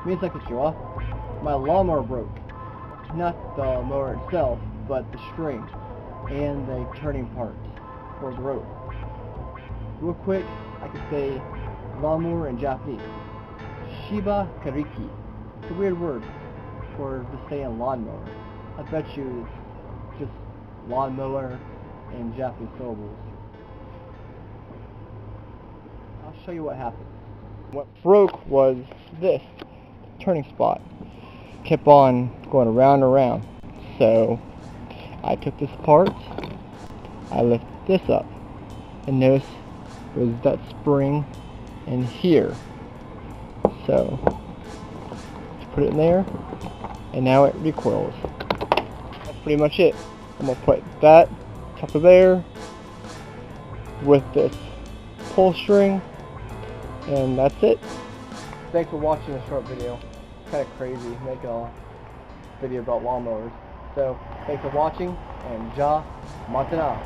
Miyazaki wa, my lawnmower broke. Not the mower itself, but the string and the turning part for the road. Real quick, I could say lawnmower in Japanese. Shiba kariki. It's a weird word for just saying lawnmower. I bet you it's just lawnmower in Japanese syllables. I'll show you what happened. What broke was this turning spot. Kept on going around and around. So I took this apart, I lifted this up, and notice there was that spring in here. So just put it in there, and now it recoils. That's pretty much it. I'm gonna put that top of there with this pull string, and that's it. Thanks for watching this short video. It's kind of crazy making a video about lawnmowers. So thanks for watching, and ja matana.